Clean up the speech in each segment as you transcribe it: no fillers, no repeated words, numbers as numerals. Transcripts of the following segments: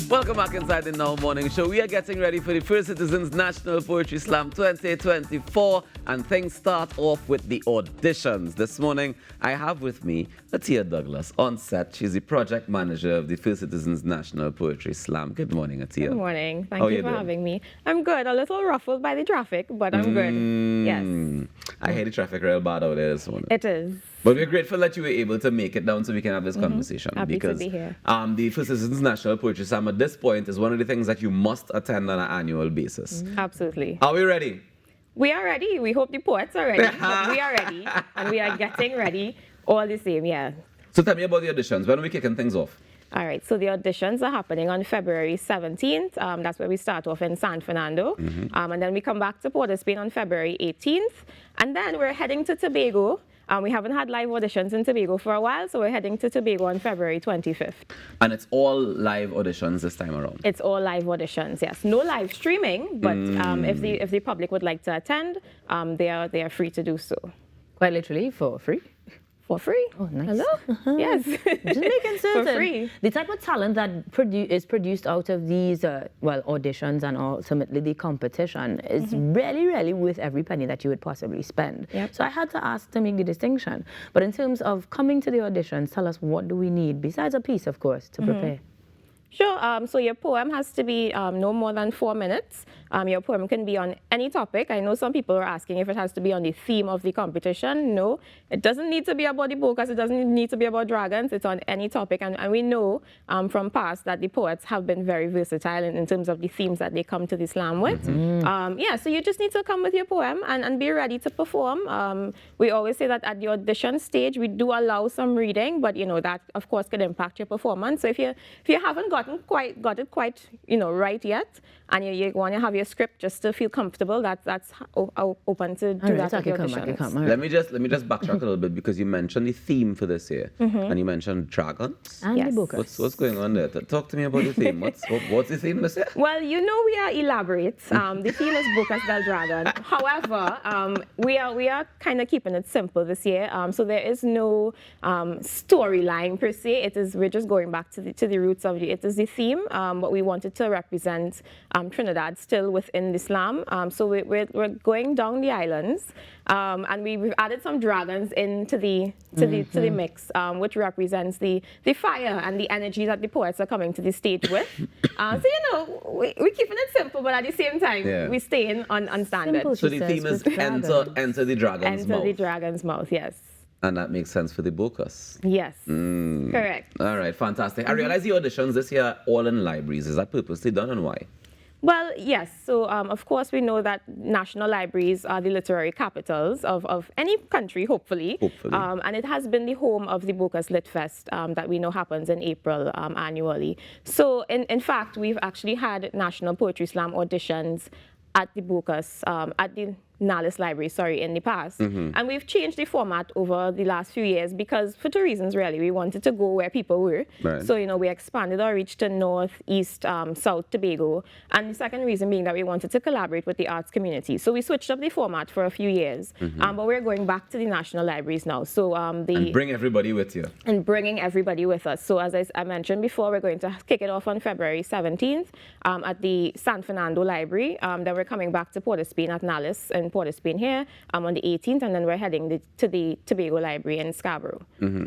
Welcome back inside the Now Morning Show. We are getting ready for the First Citizens National Poetry Slam 2024, and things start off with the auditions. This morning, I have with me Atia Douglas on set. She's the project manager of the First Citizens National Poetry Slam. Good morning, Atia. Good morning. Thank you for having me. I'm good. A little ruffled by the traffic, but I'm good. Yes. I hear the traffic real bad out there this morning. It is. But we're grateful that you were able to make it down so we can have this conversation. Happy because to be here. The First Citizens National Poetry Slam at this point is one of the things that you must attend on an annual basis. Absolutely. Are we ready? We are ready. We hope the poets are ready. But we are ready. And we are getting ready all the same, yeah. So tell me about the auditions. When are we kicking things off? All right, so the auditions are happening on February 17th. That's where we start off in San Fernando. And then we come back to Port of Spain on February 18th. And then we're heading to Tobago. We haven't had live auditions in Tobago for a while, so we're heading to Tobago on February 25th. And it's all live auditions this time around? It's all live auditions, yes. No live streaming, but if the public would like to attend, they are free to do so. Quite literally, for free? For free. Oh, nice. Hello? Yes. Just making certain. For free. The type of talent that is produced out of these, auditions and ultimately the competition is really worth every penny that you would possibly spend. Yep. So I had to ask to make the distinction. But in terms of coming to the auditions, tell us what do we need, besides a piece, of course, to prepare? Sure. So your poem has to be no more than 4 minutes. Your poem can be on any topic. I know some people are asking if it has to be on the theme of the competition. No, it doesn't need to be about the bokas. It doesn't need to be about dragons. It's on any topic. And we know from past that the poets have been very versatile in terms of the themes that they come to the slam with. So you just need to come with your poem and be ready to perform. We always say that at the audition stage, we do allow some reading, but that, of course, could impact your performance. So if you haven't got it quite right yet, and you want to have your script just to feel comfortable, that's open to do that at the auditions. Let me just backtrack a little bit, because you mentioned the theme for this year, and you mentioned dragons. And Yes. the bookers. What's going on there? Talk to me about the theme. What's the theme this year? Well, we are elaborate. The theme is Bokas del Dragon. However, we are kind of keeping it simple this year. So there is no storyline per se. We're just going back to the roots of it. It is the theme, but we wanted to represent Trinidad still within the slam. So we're going down the islands, and we've added some dragons into the mix, which represents the fire and the energy that the poets are coming to the stage with. We're keeping it simple, but at the same time, we're staying on standard. Simple, So the theme is enter the dragon's mouth. Enter the dragon's mouth, yes. And that makes sense for the bokas. Yes, correct. All right, fantastic. I realize the auditions this year are all in libraries. Is that purposely done, and why? Well, yes. So, of course, we know that national libraries are the literary capitals of any country, hopefully. And it has been the home of the Bokas Lit Fest that we know happens in April annually. So, in fact, we've actually had National Poetry Slam auditions at the Bokas, at the Nalis Library, in the past. And we've changed the format over the last few years because, for two reasons, really. We wanted to go where people were. Right. So, we expanded our reach to North, East, South Tobago. And the second reason being that we wanted to collaborate with the arts community. So we switched up the format for a few years. But we're going back to the national libraries now. So and bring everybody with you. And bringing everybody with us. So as I mentioned before, we're going to kick it off on February 17th at the San Fernando Library. Then we're coming back to Port of Spain at Nalis and Port of Spain here on the 18th, and then we're heading to the Tobago Library in Scarborough.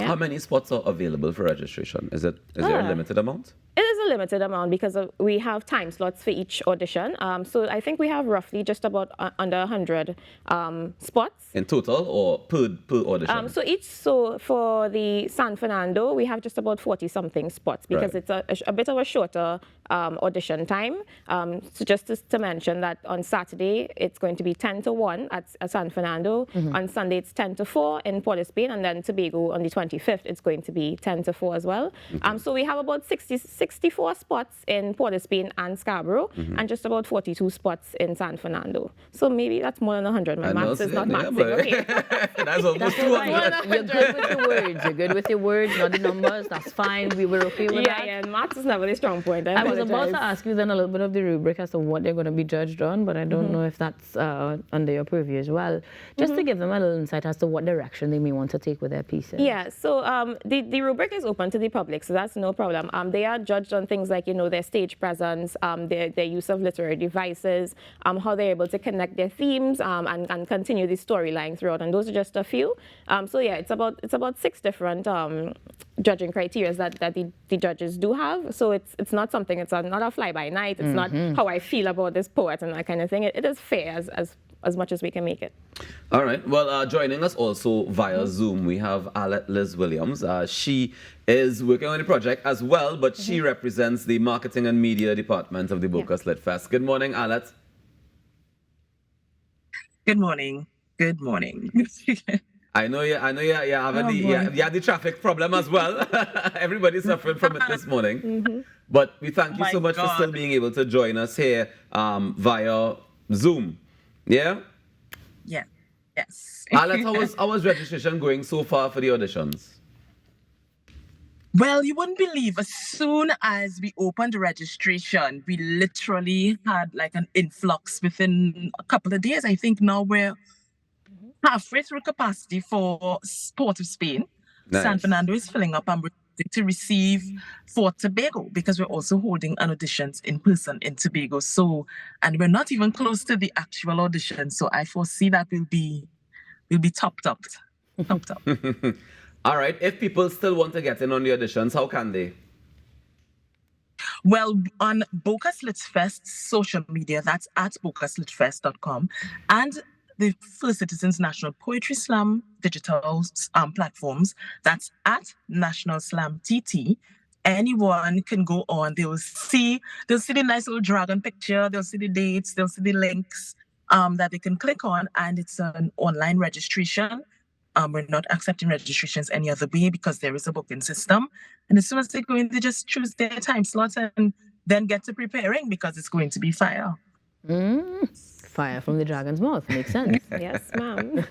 How many spots are available for registration? Is there a limited amount? It is a limited amount because we have time slots for each audition. So I think we have roughly just about under 100 spots. In total, or per audition? So for the San Fernando, we have just about 40-something spots because it's a bit of a shorter audition time. So just to mention that on Saturday, it's going to be 10 to 1 at San Fernando. On Sunday, it's 10 to 4 in Port of Spain. And then Tobago on the 25th, it's going to be 10 to 4 as well. So we have about 64 spots in Port of Spain and Scarborough, and just about 42 spots in San Fernando. So maybe that's more than 100. My maths is not mathsing. Okay. That's almost 200. You're good with the words. You're good with your words, not the numbers. That's fine. We were okay with that. Yeah, maths is never the strong point. I was about to ask you then a little bit of the rubric as to what they're going to be judged on, but I don't know if that's under your purview as well. Just to give them a little insight as to what direction they may want to take with their pieces. Yeah, so the rubric is open to the public, so that's no problem. They are judged on things like, their stage presence, their use of literary devices, how they're able to connect their themes and continue the storyline throughout. And those are just a few. So yeah, it's about 6 different judging criteria that the judges do have. So it's not something, it's not a fly-by-night. It's not how I feel about this poet and that kind of thing. It is fair as much as we can make it. All right. Well, joining us also via Zoom, we have Alet Liz Williams. She is working on the project as well, but she represents the marketing and media department of the Bocas Lit Fest. Good morning, Alet. Good morning. Good morning. I know you have the traffic problem as well. Everybody's suffering from it this morning. But we thank you so much for still being able to join us here via Zoom. Yeah? Yeah. Yes. Alet, how was registration going so far for the auditions? Well, you wouldn't believe, as soon as we opened the registration, we literally had like an influx within a couple of days. I think now we're halfway through capacity for Port of Spain. Nice. San Fernando is filling up, and we're ready to receive for Tobago, because we're also holding an auditions in person in Tobago. So, and we're not even close to the actual audition. So I foresee that we'll be topped up. All right. If people still want to get in on the auditions, how can they? Well, on Bocas Lit Fest social media, that's at bocaslitfest.com, and the First Citizens National Poetry Slam digital platforms, that's at National Slam TT. Anyone can go on. They'll see the nice little dragon picture. They'll see the dates. They'll see the links that they can click on, and it's an online registration. We're not accepting registrations any other way because there is a booking system. And as soon as they go in, they just choose their time slots and then get to preparing, because it's going to be fire. Fire from the dragon's mouth. Makes sense. Yes, ma'am.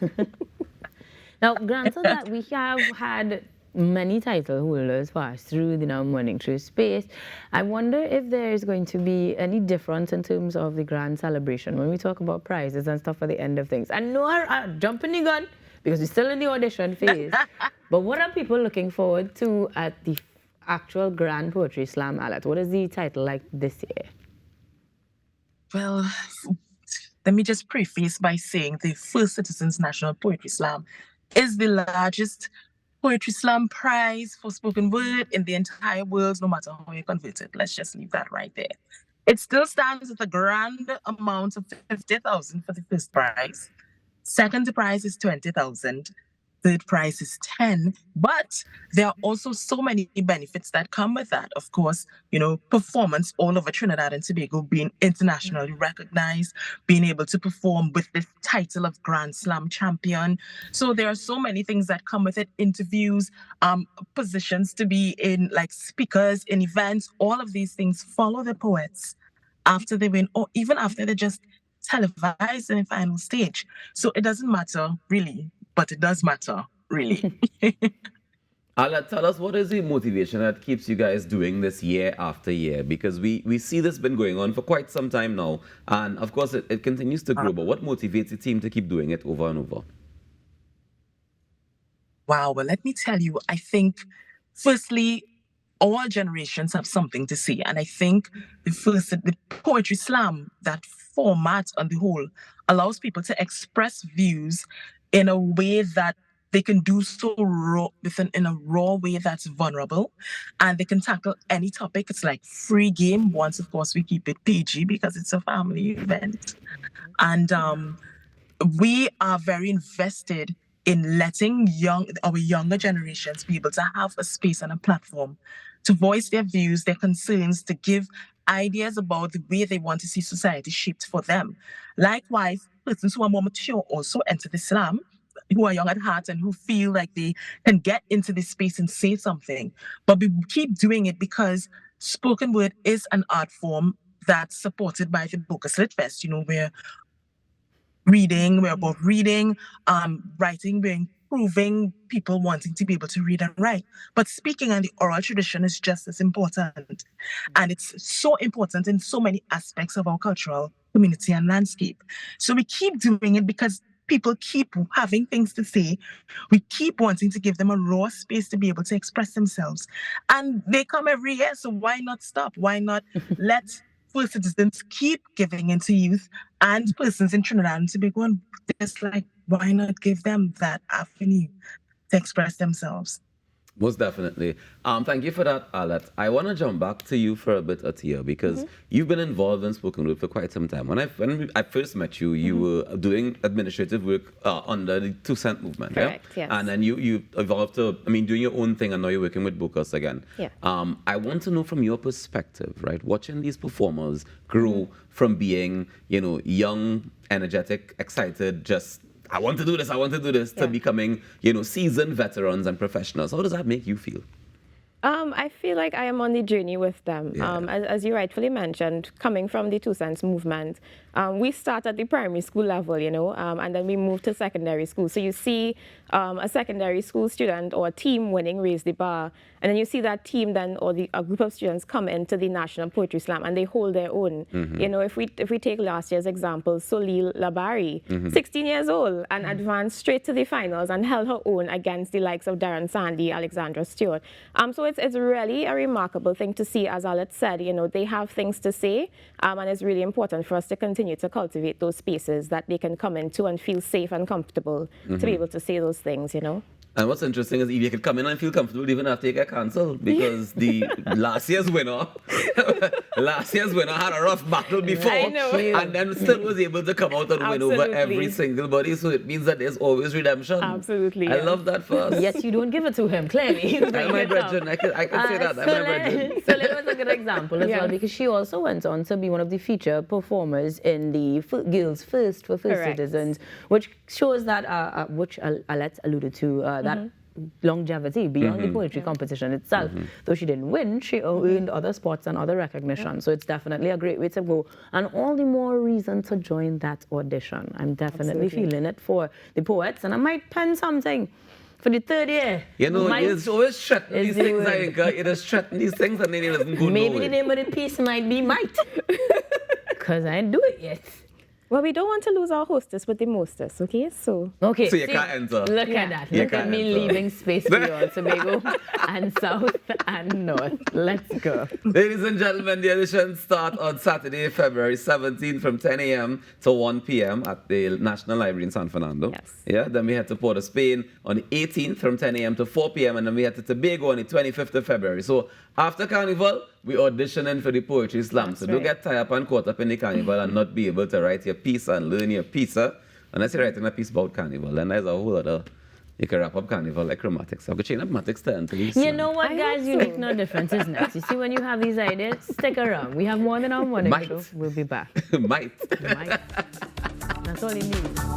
Now, granted that we have had many title holders pass through the now Morning Through space, I wonder if there is going to be any difference in terms of the grand celebration when we talk about prizes and stuff at the end of things. I know I'm jumping the gun because we're still in the audition phase, but what are people looking forward to at the actual Grand Poetry Slam, Alet? What is the title like this year? Well, let me just preface by saying the First Citizens National Poetry Slam is the largest poetry slam prize for spoken word in the entire world, no matter how you convert it. Let's just leave that right there. It still stands at a grand amount of 50,000 for the first prize. Second prize is 20,000. Third prize is 10. But there are also so many benefits that come with that. Of course, performance all over Trinidad and Tobago, being internationally recognized, being able to perform with the title of Grand Slam champion. So there are so many things that come with it. Interviews, positions to be in, like speakers in events. All of these things follow the poets after they win, or even after they just televised in the final stage. So it doesn't matter really, but it does matter really. Alet, tell us, what is the motivation that keeps you guys doing this year after year? Because we see this been going on for quite some time now, and of course it continues to grow, but what motivates the team to keep doing it over and over? Wow, well, let me tell you, I think firstly, all generations have something to say. And I think the poetry slam, that format on the whole, allows people to express views in a way that they can do so raw, in a raw way that's vulnerable. And they can tackle any topic. It's like free game. Once, of course, we keep it PG because it's a family event. And we are very invested in letting our younger generations be able to have a space and a platform to voice their views, their concerns, to give ideas about the way they want to see society shaped for them. Likewise, persons who are more mature also enter the slam, who are young at heart and who feel like they can get into this space and say something. But we keep doing it because spoken word is an art form that's supported by the Bocas Lit Fest. We're about reading, writing, we're improving people wanting to be able to read and write. But speaking and the oral tradition is just as important. And it's so important in so many aspects of our cultural community and landscape. So we keep doing it because people keep having things to say. We keep wanting to give them a raw space to be able to express themselves. And they come every year, so why not stop? Why not let First Citizens keep giving into youth and persons in Trinidad and Tobago? Just like, why not give them that avenue to express themselves? Most definitely. Thank you for that, Alet. I want to jump back to you for a bit, Atia, because you've been involved in spoken word for quite some time. When I first met you, you were doing administrative work under the 2 Cent movement. Correct, yeah? yes. And then you evolved to, doing your own thing, and now you're working with Bocas again. Yeah. I want to know from your perspective, right, watching these performers grow from being, young, energetic, excited, just I want to do this, to becoming, seasoned veterans and professionals. How does that make you feel? I feel like I am on the journey with them. Yeah. As you rightfully mentioned, coming from the 2 Cents movement, we start at the primary school level, and then we move to secondary school. So you see a secondary school student or a team winning Raise the Bar, and then you see that team then, or a group of students come into the National Poetry Slam, and they hold their own. If we take last year's example, Solil Labari, 16 years old, and advanced straight to the finals and held her own against the likes of Darren Sandy, Alexandra Stewart. So it's really a remarkable thing to see. As Alet said, they have things to say, and it's really important for us to continue to cultivate those spaces that they can come into and feel safe and comfortable to be able to say those things, And what's interesting is if you could come in and feel comfortable even after you get cancelled, because the last year's winner had a rough battle before, I know. and then still was able to come out and win over every single body. So it means that there's always redemption. Absolutely. I love that for us. Yes, you don't give it to him, clearly. I'm my brethren. I can say that. I'm my brethren. Solil was a good example as well, because she also went on to be one of the feature performers in the Girls First for First Correct. Citizens, which shows that, which Alet alluded to, that longevity beyond the poetry competition itself. Though she didn't win, she earned other spots and other recognition. So it's definitely a great way to go. And all the more reason to join that audition. I'm definitely feeling it for the poets, and I might pen something for the 3rd year. It's always threatening these things, I think. It is threatening these things, and then it doesn't go Maybe nowhere. the name of the piece might be Might. Because I ain't do it yet. Well, we don't want to lose our hostess with the mostess, okay? So Okay. So you can't enter. Look at that. You Look at can't me enter. leaving space for you all, Tobago and South and North. Let's go. Ladies and gentlemen, the auditions start on Saturday, February 17th from 10 a.m. to 1 p.m. at the National Library in San Fernando. Yes. Yeah, then we head to Port of Spain on the 18th from 10 a.m. to 4 p.m. and then we head to Tobago on the 25th of February. So after Carnival, we auditioning for the Poetry Slam. So don't get tied up and caught up in the Carnival and not be able to write your piece and learn your piece. Unless you're writing a piece about Carnival, then there's a whole other. You can wrap up Carnival like chromatics. I could change up matics to enter these. You know what, I guys? hope You so. make no difference, is next. You see, when you have these ideas, stick around. We have more than our morning Might. show. We'll be back. Might. Might. That's all you need.